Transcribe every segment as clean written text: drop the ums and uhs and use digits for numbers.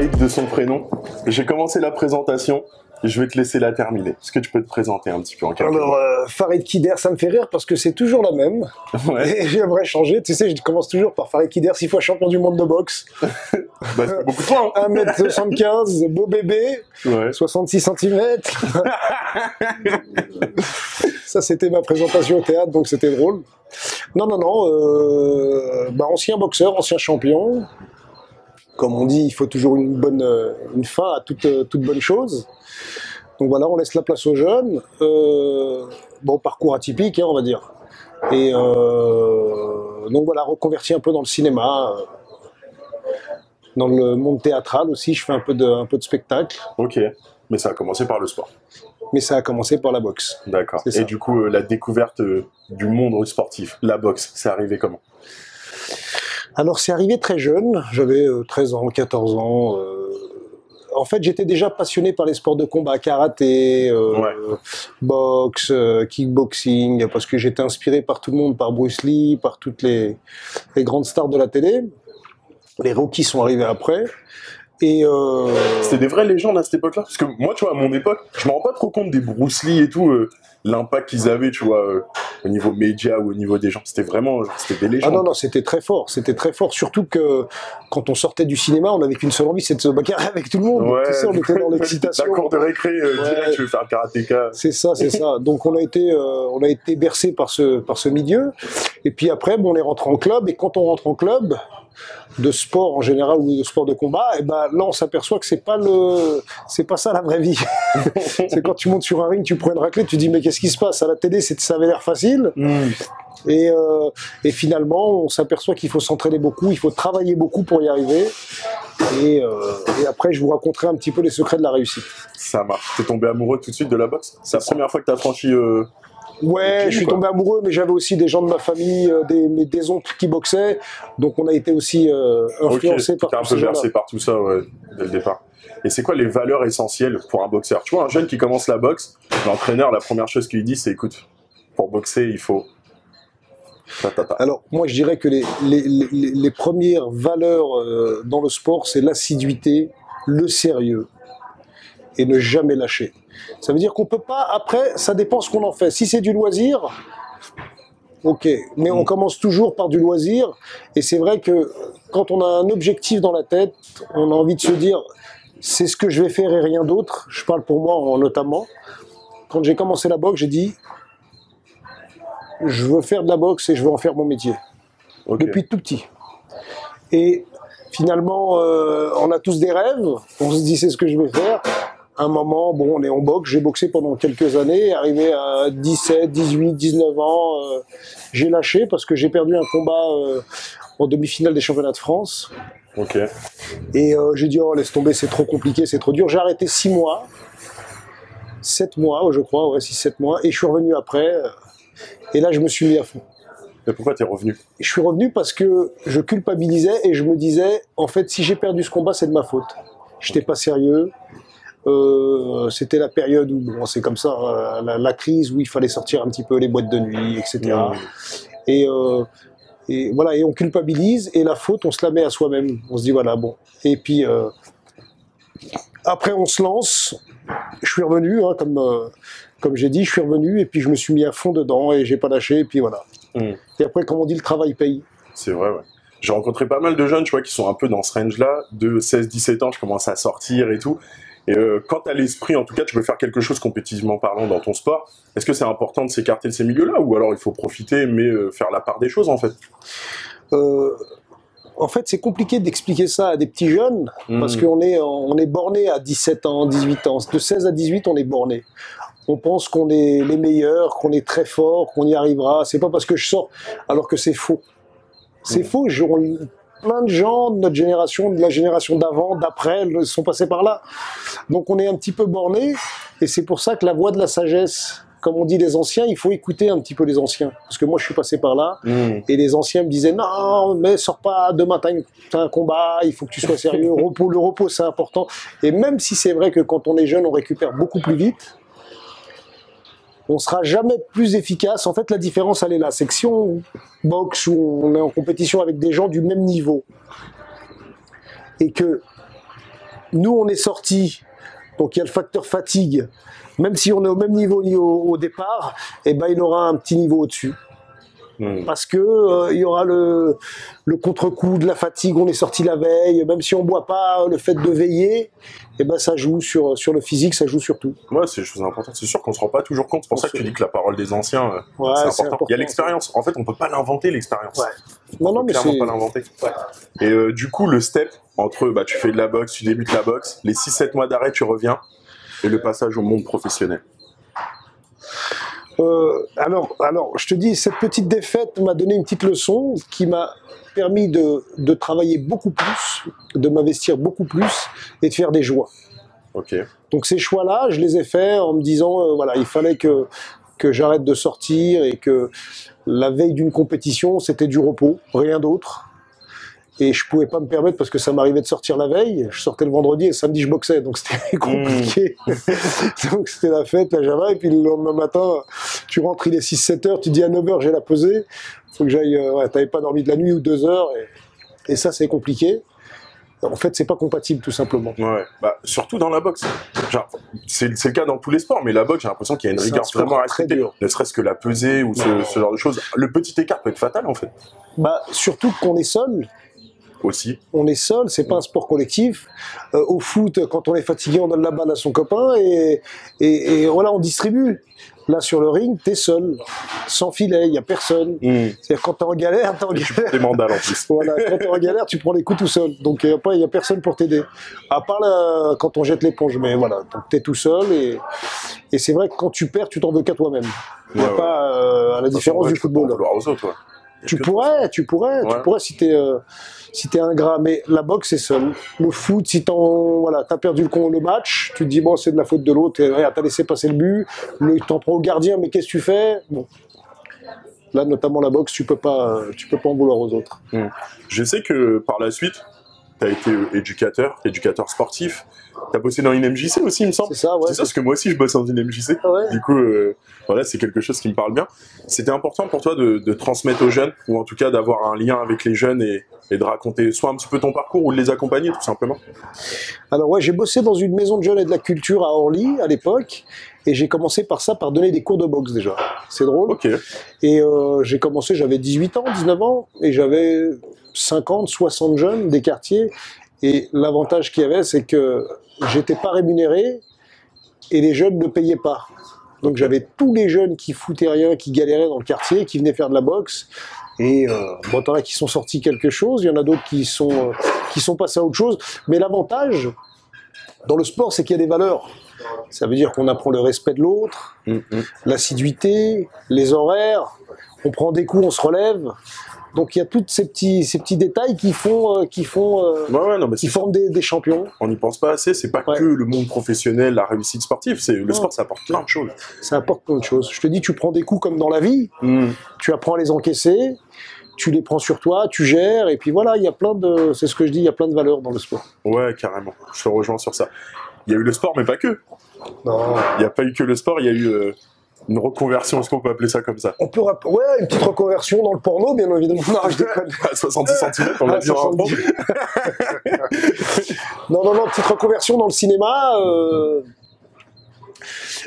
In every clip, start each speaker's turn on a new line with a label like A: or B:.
A: Farid de son prénom. J'ai commencé la présentation. Je vais te laisser la terminer. Est-ce que tu peux te présenter un petit peu en quelques mots?
B: Farid Kider, ça me fait rire parce que c'est toujours la même.
A: Ouais.
B: Et j'aimerais changer. Tu sais, je commence toujours par Farid Kider, 6 fois champion du monde de boxe.
A: Bah, c'est beaucoup de points.
B: 1m75, beau bébé,
A: Ouais.
B: 66 cm. Ça, c'était ma présentation au théâtre, donc c'était drôle. Non, ancien boxeur, ancien champion. Comme on dit, il faut toujours une fin à toute bonne chose. Donc voilà, on laisse la place aux jeunes. Parcours atypique, on va dire. Et donc voilà, reconverti un peu dans le cinéma, dans le monde théâtral aussi. Je fais un peu de spectacle.
A: Ok, mais ça a commencé par le sport.
B: Mais ça a commencé par la boxe.
A: D'accord.
B: C'est ça.
A: Et du coup, la découverte du monde sportif, la boxe, c'est arrivé comment?
B: Alors c'est arrivé très jeune, j'avais 13 ans, 14 ans. En fait, j'étais déjà passionné par les sports de combat, karaté, boxe, kickboxing, parce que j'étais inspiré par tout le monde, par Bruce Lee, par toutes les grandes stars de la télé. Les Rocky sont arrivés après. Et
A: C'était des vraies légendes à cette époque-là? Parce que moi, tu vois, à mon époque, je me rends pas trop compte des Bruce Lee et tout, l'impact qu'ils avaient, tu vois, au niveau média ou au niveau des gens. C'était vraiment, c'était des légendes.
B: Ah non, c'était très fort, surtout que quand on sortait du cinéma, on n'avait qu'une seule envie, c'est de se bagarrer avec tout le monde.
A: Ouais.
B: Tu sais, on était dans l'excitation.
A: La cour de récré, direct, tu veux faire le karatéka.
B: C'est ça. Donc on a été bercé par ce milieu. Et puis après, on est rentré en club, et quand on rentre en club, de sport en général ou de sport de combat, et ben là on s'aperçoit que c'est pas ça la vraie vie. C'est quand tu montes sur un ring, tu prends une raclée, tu dis mais qu'est-ce qui se passe? À la télé, ça avait l'air facile. Et finalement, on s'aperçoit qu'il faut s'entraîner beaucoup, il faut travailler beaucoup pour y arriver. Et après, je vous raconterai un petit peu les secrets de la réussite.
A: Ça marche. T'es tombé amoureux tout de suite de la boxe? C'est la première fois que t'as franchi...
B: Ouais, je suis tombé amoureux, mais j'avais aussi des gens de ma famille, des oncles qui boxaient, donc on a été aussi influencés par
A: un peu versé par tout ça, ouais, dès le départ. Et c'est quoi les valeurs essentielles pour un boxeur? Tu vois, un jeune qui commence la boxe, l'entraîneur, la première chose qu'il lui dit, c'est écoute, pour boxer, il faut...
B: Alors, moi, je dirais que les premières valeurs dans le sport, c'est l'assiduité, le sérieux, et ne jamais lâcher. Ça veut dire qu'on peut pas, après, ça dépend ce qu'on en fait. Si c'est du loisir, ok, mais on commence toujours par du loisir, et c'est vrai que quand on a un objectif dans la tête, on a envie de se dire, c'est ce que je vais faire et rien d'autre. Je parle pour moi notamment. Quand j'ai commencé la boxe, j'ai dit, je veux faire de la boxe et je veux en faire mon métier.
A: Okay.
B: Depuis tout petit. Et finalement, on a tous des rêves, on se dit c'est ce que je vais faire. À un moment, on est en boxe, j'ai boxé pendant quelques années, arrivé à 17, 18, 19 ans, j'ai lâché parce que j'ai perdu un combat en demi-finale des championnats de France.
A: Ok.
B: Et j'ai dit, oh laisse tomber, c'est trop compliqué, c'est trop dur. J'ai arrêté 6 mois, 7 mois, je crois, 6-7 mois, et je suis revenu après, et là je me suis mis à fond.
A: Et pourquoi t'es revenu?
B: Je suis revenu parce que je culpabilisais et je me disais, en fait, si j'ai perdu ce combat, c'est de ma faute. J'étais pas sérieux. C'était la période où, c'est comme ça, la crise où il fallait sortir un petit peu les boîtes de nuit, etc. Et voilà, et on culpabilise, et la faute, on se la met à soi-même. On se dit, voilà, bon. Et puis, après, on se lance. Je suis revenu, comme j'ai dit, je suis revenu, et puis je me suis mis à fond dedans, et j'ai pas lâché, et puis voilà. Et après, comme on dit, le travail paye.
A: C'est vrai, ouais. J'ai rencontré pas mal de jeunes, tu vois, qui sont un peu dans ce range-là, de 16-17 ans, je commence à sortir et tout. Et quand t'as l'esprit, en tout cas, tu veux faire quelque chose compétitivement parlant dans ton sport, est-ce que c'est important de s'écarter de ces milieux-là, ou alors il faut profiter, mais faire la part des choses, en fait?
B: En fait, c'est compliqué d'expliquer ça à des petits jeunes, parce qu'on est borné à 17 ans, 18 ans. De 16 à 18, on est borné. On pense qu'on est les meilleurs, qu'on est très fort, qu'on y arrivera. C'est pas parce que je sors, alors que c'est faux. C'est faux. Plein de gens de notre génération, de la génération d'avant, d'après, sont passés par là. Donc on est un petit peu borné, et c'est pour ça que la voix de la sagesse, comme on dit les anciens, il faut écouter un petit peu les anciens. Parce que moi je suis passé par là, et les anciens me disaient non, mais sors pas, demain t'as un combat, il faut que tu sois sérieux, le repos c'est important. Et même si c'est vrai que quand on est jeune, on récupère beaucoup plus vite, on sera jamais plus efficace. En fait, la différence, elle est là. C'est que si on boxe ou on est en compétition avec des gens du même niveau, et que nous, on est sortis, donc il y a le facteur fatigue. Même si on est au même niveau au départ, eh ben, il aura un petit niveau au-dessus. Parce que il y aura le contre-coup de la fatigue, on est sorti la veille, même si on boit pas, le fait de veiller, eh ben, ça joue sur le physique, ça joue sur tout.
A: Ouais, c'est des choses importantes. C'est sûr qu'on se rend pas toujours compte. C'est pour ça que tu dis que la parole des anciens,
B: ouais,
A: c'est important. Il y a l'expérience. En fait, on peut pas l'inventer, l'expérience.
B: Ouais. Non, mais
A: clairement pas l'inventer.
B: Ouais.
A: Et du coup, le step entre, tu fais de la boxe, tu débutes la boxe, les 6-7 mois d'arrêt, tu reviens, et le passage au monde professionnel.
B: Alors, je te dis, cette petite défaite m'a donné une petite leçon qui m'a permis de travailler beaucoup plus, de m'investir beaucoup plus et de faire des choix.
A: Ok.
B: Donc ces choix-là, je les ai faits en me disant, voilà, il fallait que j'arrête de sortir et que la veille d'une compétition, c'était du repos, rien d'autre. Et je pouvais pas me permettre parce que ça m'arrivait de sortir la veille. Je sortais le vendredi et le samedi je boxais, donc c'était compliqué. Donc c'était la fête, la Java, et puis le lendemain matin, tu rentres, il est 6-7 heures, tu dis à 9 heures j'ai la pesée. Faut que j'aille, t'avais pas dormi de la nuit ou 2 heures, et ça c'est compliqué. En fait, c'est pas compatible tout simplement.
A: Ouais, surtout dans la boxe. Genre, c'est le cas dans tous les sports, mais la boxe, j'ai l'impression qu'il y a une rigueur vraiment à respecter. Ne serait-ce que la pesée ou ce genre de choses. Le petit écart peut être fatal en fait.
B: Surtout qu'on est seul.
A: Aussi.
B: On est seul, c'est pas un sport collectif. Au foot, quand on est fatigué, on donne la balle à son copain et voilà, on distribue. Là, sur le ring, t'es seul, sans filet, il y a personne. C'est-à-dire quand t'es en galère,
A: Tu prends des mandales en plus.
B: Voilà, quand t'es en galère, tu prends les coups tout seul. Donc après, il y a personne pour t'aider. À part quand on jette l'éponge, mais voilà, donc t'es tout seul et c'est vrai que quand tu perds, tu t'en veux qu'à toi-même. Pas à la différence du football.
A: Aux autres, ouais.
B: Tu pourrais si t'es ingrat, mais la boxe c'est seul. Le foot, si t'as perdu le match, tu te dis bon c'est de la faute de l'autre, t'as laissé passer le but, t'en prends au gardien, mais qu'est-ce que tu fais? Bon. Là notamment la boxe, tu peux pas en vouloir aux autres.
A: Je sais que par la suite, t'as été éducateur sportif. T'as bossé dans une MJC aussi, il me semble.
B: C'est ça, ouais.
A: C'est ça, parce que moi aussi, je bosse dans une MJC.
B: Ah ouais.
A: Du coup, voilà, c'est quelque chose qui me parle bien. C'était important pour toi de transmettre aux jeunes, ou en tout cas d'avoir un lien avec les jeunes et de raconter soit un petit peu ton parcours ou de les accompagner, tout simplement.
B: Alors ouais, j'ai bossé dans une maison de jeunes et de la culture à Orly, à l'époque, et j'ai commencé par donner des cours de boxe déjà. C'est drôle.
A: Ok.
B: Et j'ai commencé, j'avais 18 ans, 19 ans, et j'avais 50, 60 jeunes des quartiers. Et l'avantage qu'il y avait, c'est que j'étais pas rémunéré et les jeunes ne payaient pas. Donc j'avais tous les jeunes qui foutaient rien, qui galéraient dans le quartier, qui venaient faire de la boxe. Et t'en as qui sont sortis quelque chose, il y en a d'autres qui sont passés à autre chose. Mais l'avantage dans le sport, c'est qu'il y a des valeurs. Ça veut dire qu'on apprend le respect de l'autre, l'assiduité, les horaires, on prend des coups, on se relève. Donc il y a tous ces petits détails qui forment des champions.
A: On n'y pense pas assez, c'est pas que le monde professionnel, la réussite sportive, le sport ça apporte plein de choses.
B: Ça apporte plein de choses. Je te dis, tu prends des coups comme dans la vie, tu apprends à les encaisser, tu les prends sur toi, tu gères, et puis voilà, c'est ce que je dis, il y a plein de valeurs dans le sport.
A: Ouais, carrément, je te rejoins sur ça. Il y a eu le sport, mais pas que.
B: Non.
A: Il n'y a pas eu que le sport, il y a eu une reconversion, est-ce qu'on peut appeler ça comme ça?
B: Une petite reconversion dans le porno, bien évidemment. Non, je déconne.
A: À 70 cm, on l'a dit en intro.
B: Non, petite reconversion dans le cinéma.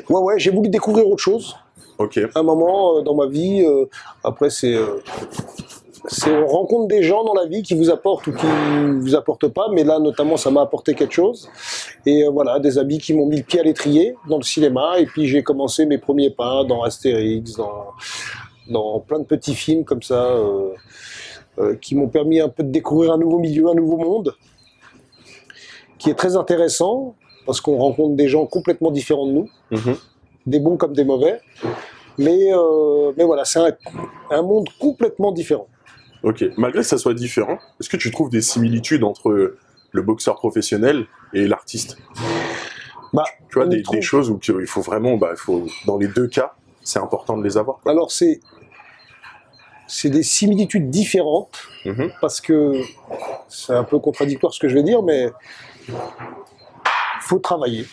B: Ouais, j'ai voulu découvrir autre chose.
A: Ok.
B: Un moment dans ma vie, après on rencontre des gens dans la vie qui vous apportent ou qui vous apportent pas, mais là notamment ça m'a apporté quelque chose. Et voilà, des amis qui m'ont mis le pied à l'étrier dans le cinéma, et puis j'ai commencé mes premiers pas dans Astérix, dans plein de petits films comme ça, qui m'ont permis un peu de découvrir un nouveau milieu, un nouveau monde, qui est très intéressant, parce qu'on rencontre des gens complètement différents de nous, des bons comme des mauvais, mais voilà, c'est un monde complètement différent.
A: Ok, malgré que ça soit différent, est-ce que tu trouves des similitudes entre le boxeur professionnel et l'artiste? Tu vois, des choses où il faut vraiment, dans les deux cas, c'est important de les avoir.
B: Alors c'est des similitudes différentes, parce que c'est un peu contradictoire ce que je vais dire, mais il faut travailler.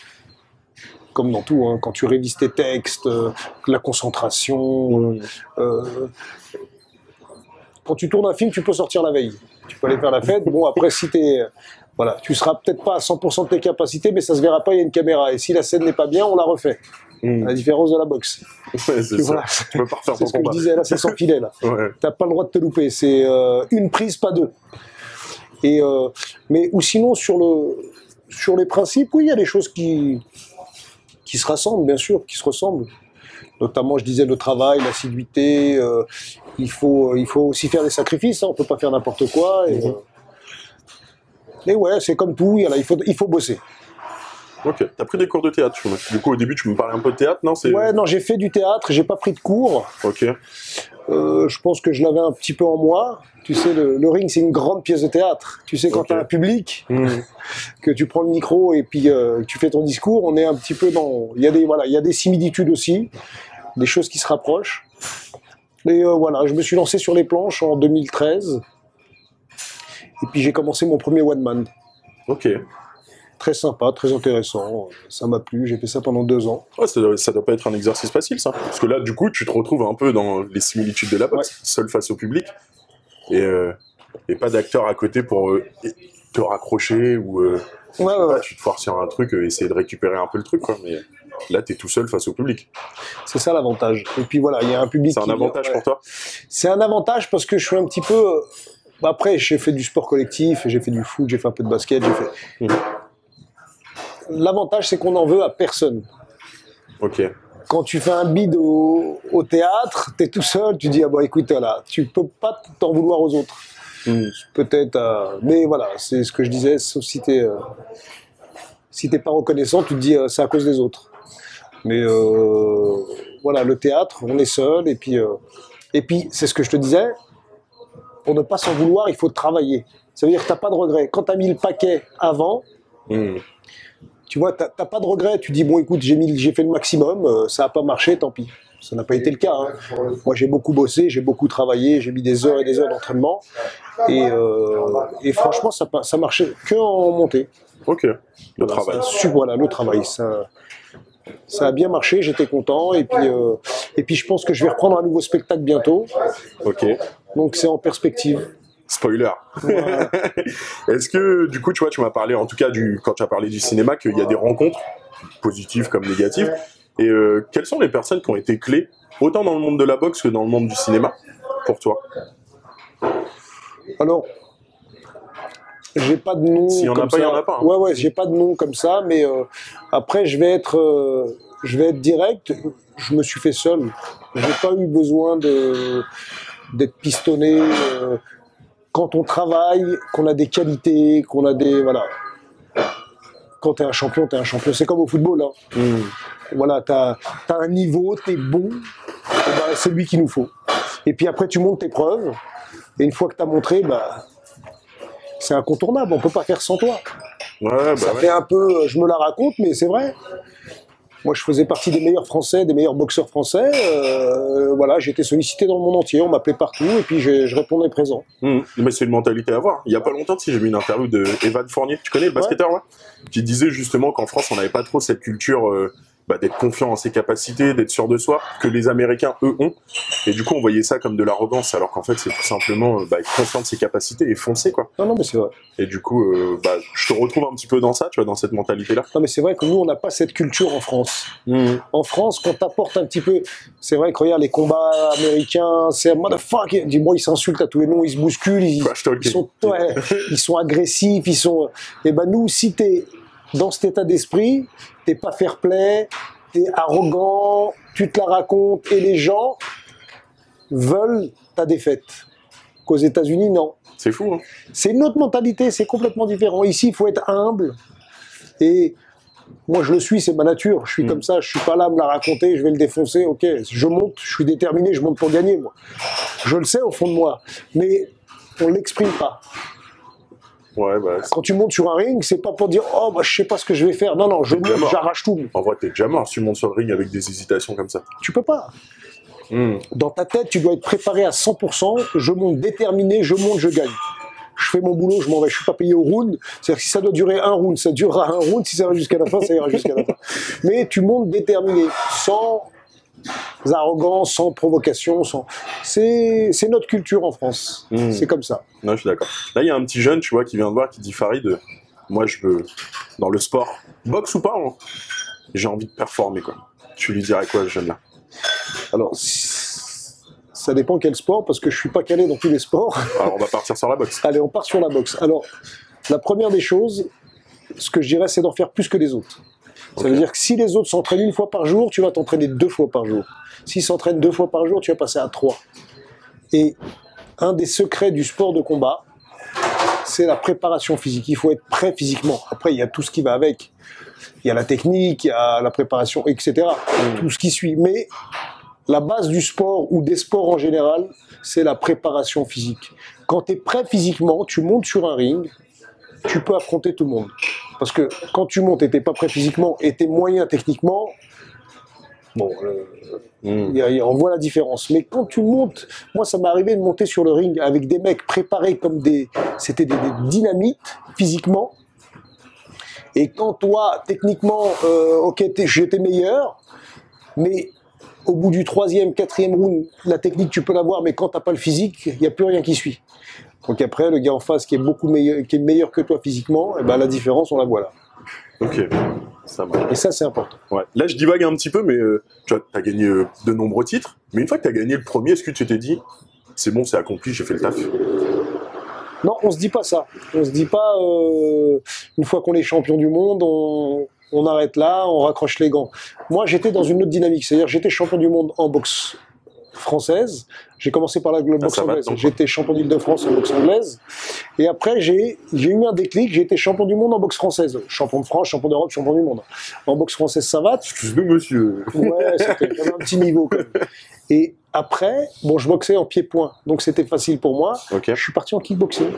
B: Comme dans tout, quand tu révises tes textes, la concentration. Quand tu tournes un film, tu peux sortir la veille. Tu peux aller faire la fête. Bon, après, si t'es Voilà, tu seras peut-être pas à 100% de tes capacités, mais ça se verra pas, il y a une caméra. Et si la scène n'est pas bien, on la refait. À la différence de la boxe.
A: Ouais, c'est ça.
B: Voilà.
A: Tu peux pas refaire
B: C'est
A: ton
B: ce que
A: combat.
B: je disais, là, c'est sans filet, là.
A: Ouais.
B: T'as pas le droit de te louper. C'est une prise, pas deux. Et, ou sinon, sur les principes, oui, il y a des choses qui se rassemblent, bien sûr, qui se ressemblent. Notamment, je disais, le travail, l'assiduité. Il faut aussi faire des sacrifices. Hein, on peut pas faire n'importe quoi. Et ouais, c'est comme tout. Il faut bosser.
A: Ok. T'as pris des cours de théâtre. Du coup, au début, tu me parlais un peu de théâtre, non?
B: Ouais, non, j'ai fait du théâtre. J'ai pas pris de cours.
A: Ok.
B: Je pense que je l'avais un petit peu en moi. Tu sais, le ring, c'est une grande pièce de théâtre. Tu sais, quand tu as un public, que tu prends le micro et puis tu fais ton discours, on est un petit peu dans... Il y a des similitudes aussi, des choses qui se rapprochent. Mais voilà, je me suis lancé sur les planches en 2013. Et puis j'ai commencé mon premier one-man.
A: Ok.
B: Très sympa, très intéressant. Ça m'a plu, j'ai fait ça pendant 2 ans.
A: Ouais, ça doit pas être un exercice facile, ça. Parce que là, du coup, tu te retrouves un peu dans les similitudes de la boxe, seul face au public. Et pas d'acteur à côté pour te raccrocher ou tu te foires sur un truc, essayer de récupérer un peu le truc, quoi. Mais là, t'es tout seul face au public.
B: C'est ça l'avantage. Et puis voilà, il y a un public.
A: C'est un avantage pour toi?
B: C'est un avantage parce que je suis un petit peu. Après, j'ai fait du sport collectif, j'ai fait du foot, j'ai fait un peu de basket, j'ai fait. L'avantage, c'est qu'on n'en veut à personne.
A: Ok.
B: Quand tu fais un bide au théâtre, t'es tout seul, tu dis, ah bah écoute, là, tu peux pas t'en vouloir aux autres. Peut-être, mais voilà, c'est ce que je disais, sauf si t'es pas reconnaissant, tu te dis, c'est à cause des autres. Mais voilà, le théâtre, on est seul, et puis c'est ce que je te disais, pour ne pas s'en vouloir, il faut travailler. Ça veut dire que t'as pas de regret. Quand t'as mis le paquet avant, tu vois, t'as pas de regret. Tu dis, bon, écoute, j'ai fait le maximum, ça n'a pas marché, tant pis. Ça n'a pas été le cas. Hein. Moi, j'ai beaucoup bossé, j'ai beaucoup travaillé, j'ai mis des heures et des heures d'entraînement. Et franchement, ça marchait que en montée.
A: Ok, le travail.
B: Voilà, le travail. Ça a bien marché, j'étais content. Et puis, je pense que je vais reprendre un nouveau spectacle bientôt.
A: Ok.
B: Donc, c'est en perspective.
A: Spoiler. Voilà. Est-ce que, du coup, tu m'as parlé, en tout cas, quand tu as parlé du cinéma, qu'il y a des rencontres, positives comme négatives. Et quelles sont les personnes qui ont été clés, autant dans le monde de la boxe que dans le monde du cinéma, pour toi?
B: Alors, j'ai pas de nom.
A: S'il y en a pas, il y en a pas. Hein.
B: Ouais, j'ai pas de nom comme ça, mais après, je vais être direct. Je me suis fait seul. J'ai pas eu besoin d'être pistonné. Quand on travaille, qu'on a des qualités, qu'on a des... Voilà. Quand t'es un champion, t'es un champion. C'est comme au football. Hein. Voilà, t'as un niveau, t'es bon, ben, c'est lui qu'il nous faut. Et puis après, tu montes tes preuves. Et une fois que t'as montré, bah, c'est incontournable. On peut pas faire sans toi.
A: Ouais,
B: ça fait un peu... Je me la raconte, mais c'est vrai. Moi, je faisais partie des meilleurs Français, des meilleurs boxeurs français. Voilà, j'ai été sollicité dans le monde entier, on m'appelait partout, et puis je répondais présent.
A: Mais c'est une mentalité à avoir. Il y a pas longtemps, j'ai vu une interview de Evan Fournier, tu connais le basketteur, ouais, qui disait justement qu'en France, on n'avait pas trop cette culture d'être confiant en ses capacités, d'être sûr de soi, que les Américains, eux, ont. Et du coup, on voyait ça comme de l'arrogance, alors qu'en fait, c'est tout simplement être confiant de ses capacités et foncer, quoi.
B: Non, mais c'est vrai.
A: Et du coup, je te retrouve un petit peu dans ça, tu vois, dans cette mentalité-là.
B: Non, mais c'est vrai que nous, on n'a pas cette culture en France. En France, quand t'apportes un petit peu... C'est vrai que, regarde, les combats américains, c'est motherfucker. Dis-moi, ils s'insultent à tous les noms, ils se bousculent, ils sont agressifs, ils sont... Et ben nous, si t'es dans cet état d'esprit, t'es pas fair-play, t'es arrogant, tu te la racontes, et les gens veulent ta défaite. Qu'aux États-Unis, non.
A: C'est fou, hein.
B: C'est une autre mentalité, c'est complètement différent. Ici, il faut être humble. Et moi, je le suis, c'est ma nature. Je suis comme ça, je suis pas là à me la raconter, je vais le défoncer. Ok, je monte, je suis déterminé, je monte pour gagner, moi. Je le sais au fond de moi. Mais on l'exprime pas.
A: Ouais,
B: quand tu montes sur un ring, c'est pas pour dire « Oh, bah, je sais pas ce que je vais faire ». Non, non, je monte, j'arrache tout.
A: En vrai, t'es déjà mort si tu montes sur le ring avec des hésitations comme ça.
B: Tu peux pas. Dans ta tête, tu dois être préparé à 100%. Je monte déterminé, je monte, je gagne. Je fais mon boulot, je m'en vais. Je suis pas payé au round. C'est-à-dire que si ça doit durer un round, ça durera un round. Si ça va jusqu'à la fin, ça ira jusqu'à la fin. Mais tu montes déterminé, sans arrogance, sans provocation. C'est notre culture en France. C'est comme ça.
A: Non, je suis d'accord. Là, il y a un petit jeune, tu vois, qui vient de voir, qui dit Farid, moi je veux, dans le sport, boxe ou pas, hein, j'ai envie de performer, quoi. Tu lui dirais quoi, ce jeune-là?
B: Alors, ça dépend quel sport, parce que je suis pas calé dans tous les sports.
A: Alors on va partir sur la boxe.
B: Allez, on part sur la boxe. Alors, la première des choses, ce que je dirais, c'est d'en faire plus que les autres. Ça veut dire que si les autres s'entraînent 1 fois par jour, tu vas t'entraîner 2 fois par jour. S'ils s'entraînent 2 fois par jour, tu vas passer à 3. Et un des secrets du sport de combat, c'est la préparation physique. Il faut être prêt physiquement. Après, il y a tout ce qui va avec. Il y a la technique, il y a la préparation, etc. Tout ce qui suit. Mais la base du sport ou des sports en général, c'est la préparation physique. Quand tu es prêt physiquement, tu montes sur un ring, tu peux affronter tout le monde. Parce que quand tu montes et tu n'es pas prêt physiquement et tu es moyen techniquement, bon, on voit la différence. Mais quand tu montes, moi ça m'est arrivé de monter sur le ring avec des mecs préparés comme c'était des dynamites physiquement. Et quand toi, techniquement, ok, j'étais meilleur, mais au bout du 3e, 4e round, la technique tu peux l'avoir, mais quand t'as pas le physique, il n'y a plus rien qui suit. Donc après, le gars en face qui est beaucoup meilleur, qui est meilleur que toi physiquement, et ben la différence on la voit là.
A: Ok, ça marche.
B: Et ça c'est important.
A: Ouais. Là je divague un petit peu, mais tu as gagné de nombreux titres, mais une fois que tu as gagné le premier, est-ce que tu t'es dit, c'est bon, c'est accompli, j'ai fait le taf?
B: Non, on se dit pas ça. On se dit pas, une fois qu'on est champion du monde, on arrête là, on raccroche les gants. Moi, j'étais dans une autre dynamique. C'est-à-dire, j'étais champion du monde en boxe française. J'ai commencé par la boxe anglaise. J'étais champion d'Île-de-France en boxe anglaise. Et après, j'ai eu un déclic. J'ai été champion du monde en boxe française. Champion de France, champion d'Europe, champion du monde. En boxe française savate.
A: Excuse-nous, monsieur.
B: Ouais, c'était quand même un petit niveau, quand même. Et après, bon, je boxais en pied-point, donc c'était facile pour moi.
A: Okay.
B: Je suis parti en kickboxing.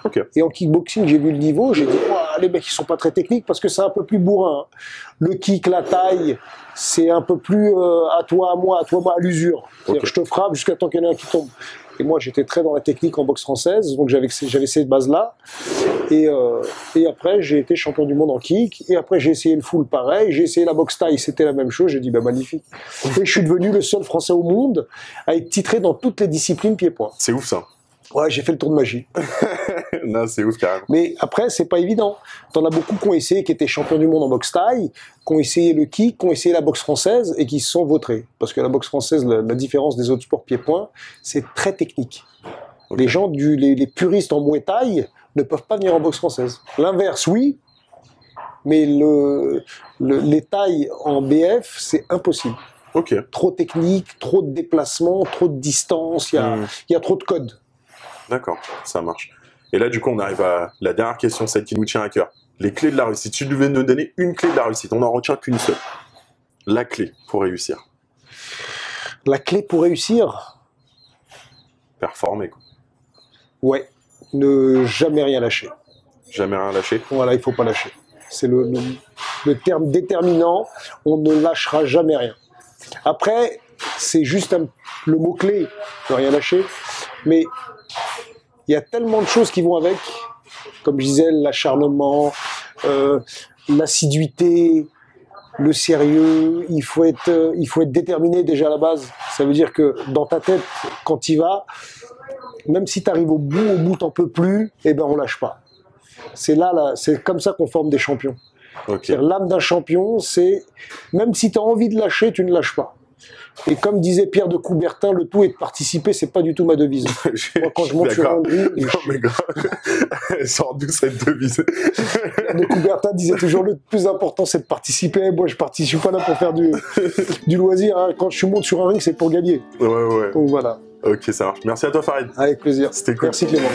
A: Okay.
B: Et en kickboxing, j'ai vu le niveau, j'ai dit, les mecs, ils sont pas très techniques parce que c'est un peu plus bourrin. Hein. Le kick, la taille, c'est un peu plus à toi, à moi, à l'usure. Okay. Je te frappe jusqu'à temps qu'il y en ait un qui tombe. Et moi, j'étais très dans la technique en boxe française, donc j'avais ces bases-là. Et après, j'ai été champion du monde en kick. Et après, j'ai essayé le full pareil. J'ai essayé la boxe taille, c'était la même chose. J'ai dit, bah magnifique. Et je suis devenu le seul Français au monde à être titré dans toutes les disciplines pied-point.
A: C'est ouf ça.
B: Ouais, j'ai fait le tour de magie.
A: Non, c'est ouf carrément.
B: Mais après, c'est pas évident. T'en as beaucoup qui ont essayé, qui étaient champions du monde en boxe taille, qui ont essayé le kick, qui ont essayé la boxe française et qui se sont vautrés. Parce que la boxe française, la différence des autres sports pied-point, c'est très technique. Okay. Les gens, les puristes en Muay Thai ne peuvent pas venir en boxe française. L'inverse, oui, mais les tailles en BF, c'est impossible.
A: Okay.
B: Trop technique, trop de déplacements, trop de distance, il y a trop de codes.
A: D'accord, ça marche. Et là, du coup, on arrive à la dernière question, celle qui nous tient à cœur. Les clés de la réussite. Si tu devais nous donner une clé de la réussite, on n'en retient qu'une seule. La clé pour réussir.
B: La clé pour réussir?
A: Performer, quoi.
B: Ouais, ne jamais rien lâcher.
A: Jamais rien lâcher?
B: Voilà, il faut pas lâcher. C'est le terme déterminant, on ne lâchera jamais rien. Après, c'est juste le mot-clé, ne rien lâcher, mais il y a tellement de choses qui vont avec, comme je disais, l'acharnement, l'assiduité, le sérieux, il faut être déterminé déjà à la base. Ça veut dire que dans ta tête, quand tu y vas, même si tu arrives au bout t'en peux plus, eh ben on lâche pas. C'est comme ça qu'on forme des champions. Okay. L'âme d'un champion, c'est même si tu as envie de lâcher, tu ne lâches pas. Et comme disait Pierre de Coubertin, le tout est de participer, c'est pas du tout ma devise. Moi, quand je monte sur un ring...
A: Non, mais grave. Elle sort d'où cette devise?
B: Pierre de Coubertin disait toujours, le plus important, c'est de participer. Moi, je participe pas là pour faire du loisir. Hein. Quand je monte sur un ring, c'est pour gagner.
A: Ouais.
B: Donc voilà.
A: Ok, ça marche. Merci à toi, Farid.
B: Avec plaisir.
A: C'était cool.
B: Merci Clément.